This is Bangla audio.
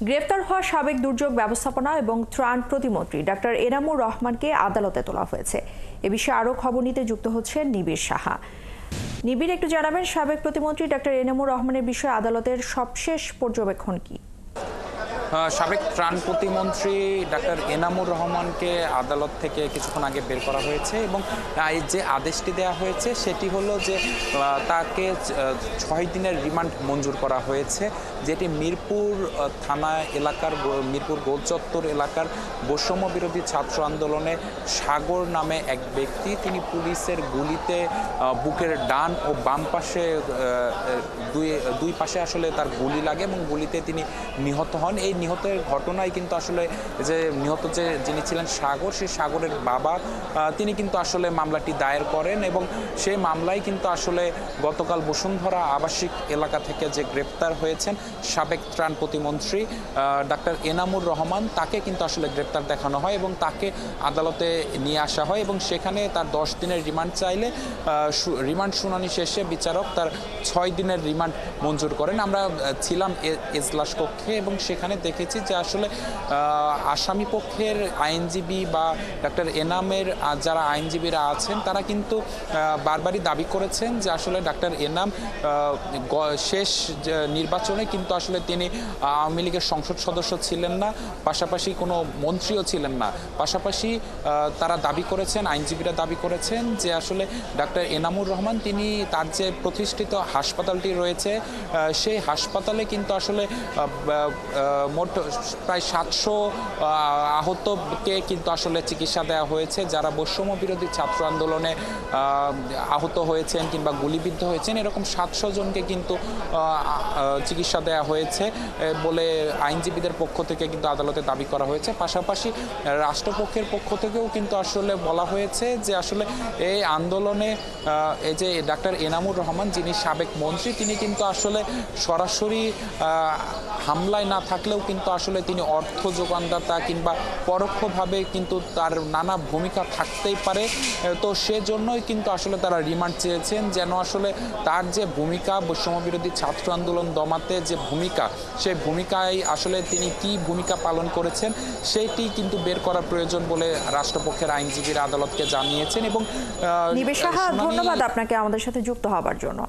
গ্রেফতার হওয়া সাবেক দুর্যোগ ব্যবস্থাপনা এবং ত্রাণ প্রতিমন্ত্রী ডাক্তার এনামুর রহমানকে আদালতে তোলা হয়েছে। এ বিষয়ে আরও খবর নিতে যুক্ত হচ্ছেন নিবিড় সাহা। নিবিড়, একটু জানাবেন সাবেক প্রতিমন্ত্রী ডাক্তার এনামুর রহমানের বিষয়ে আদালতের সবশেষ পর্যবেক্ষণ কি? সাবেক ত্রাণ প্রতিমন্ত্রী ডাক্তার এনামুর রহমানকে আদালত থেকে কিছুক্ষণ আগে বের করা হয়েছে এবং যে আদেশটি দেওয়া হয়েছে সেটি হলো যে তাকে 6 দিনের রিমান্ড মঞ্জুর করা হয়েছে, যেটি মিরপুর থানা এলাকার মিরপুর গোলচত্বর এলাকার বৈষম্য বিরোধী ছাত্র আন্দোলনে সাগর নামে এক ব্যক্তি, তিনি পুলিশের গুলিতে বুকের ডান ও বাম পাশে দুই পাশে আসলে তার গুলি লাগে এবং গুলিতে তিনি নিহত হন। এই নিহতের ঘটনায় কিন্তু আসলে যে নিহত যিনি ছিলেন সাগর, সেই সাগরের বাবা তিনি কিন্তু আসলে মামলাটি দায়ের করেন এবং সেই মামলায় কিন্তু আসলে গতকাল বসুন্ধরা আবাসিক এলাকা থেকে যে গ্রেপ্তার হয়েছেন সাবেক ত্রাণ প্রতিমন্ত্রী ডাক্তার এনামুর রহমান, তাকে কিন্তু আসলে গ্রেপ্তার দেখানো হয় এবং তাকে আদালতে নিয়ে আসা হয় এবং সেখানে তার 10 দিনের রিমান্ড চাইলে রিমান্ড শুনানি শেষে বিচারক তার 6 দিনের রিমান্ড মঞ্জুর করেন। আমরা ছিলাম এজলাস কক্ষে এবং সেখানে দেখেছি যে আসলে আসামি পক্ষের আইনজীবী বা ডাক্তার এনামের যারা আইনজীবীরা আছেন তারা কিন্তু বারবারই দাবি করেছেন যে আসলে ডাক্তার এনাম শেষ নির্বাচনে কিন্তু আসলে তিনি আওয়ামী লীগের সংসদ সদস্য ছিলেন না, পাশাপাশি কোনো মন্ত্রীও ছিলেন না। পাশাপাশি তারা দাবি করেছেন, আইনজীবীরা দাবি করেছেন যে আসলে ডাক্তার এনামুর রহমান তিনি তার যে প্রতিষ্ঠিত হাসপাতালটি রয়েছে সেই হাসপাতালে কিন্তু আসলে মোট প্রায় 700 আহতকে কিন্তু আসলে চিকিৎসা দেওয়া হয়েছে, যারা বৈষম্য বিরোধী ছাত্র আন্দোলনে আহত হয়েছেন কিংবা গুলিবিদ্ধ হয়েছেন, এরকম 700 জনকে কিন্তু চিকিৎসা দেওয়া হয়েছে বলে আইনজীবীদের পক্ষ থেকে কিন্তু আদালতে দাবি করা হয়েছে। পাশাপাশি রাষ্ট্রপক্ষের পক্ষ থেকেও কিন্তু আসলে বলা হয়েছে যে আসলে এই আন্দোলনে এই যে ডাক্তার এনামুর রহমান যিনি সাবেক মন্ত্রী, তিনি কিন্তু আসলে সরাসরি হামলায় না থাকলেও কিন্তু আসলে তিনি অর্থ যোগানদাতা কিংবা পরোক্ষভাবে কিন্তু তার নানা ভূমিকা থাকতেই পারে। তো সেজন্যই কিন্তু আসলে তারা রিমান্ড চেয়েছেন, যেন আসলে তার যে ভূমিকা বৈষম্য বিরোধী ছাত্র আন্দোলন দমাতে যে ভূমিকা, সেই ভূমিকায় আসলে তিনি কি ভূমিকা পালন করেছেন সেটি কিন্তু বের করা প্রয়োজন বলে রাষ্ট্রপক্ষের আইনজীবীরা আদালতকে জানিয়েছেন। এবং নিবিড় সাহা, ধন্যবাদ আপনাকে আমাদের সাথে যুক্ত হওয়ার জন্য।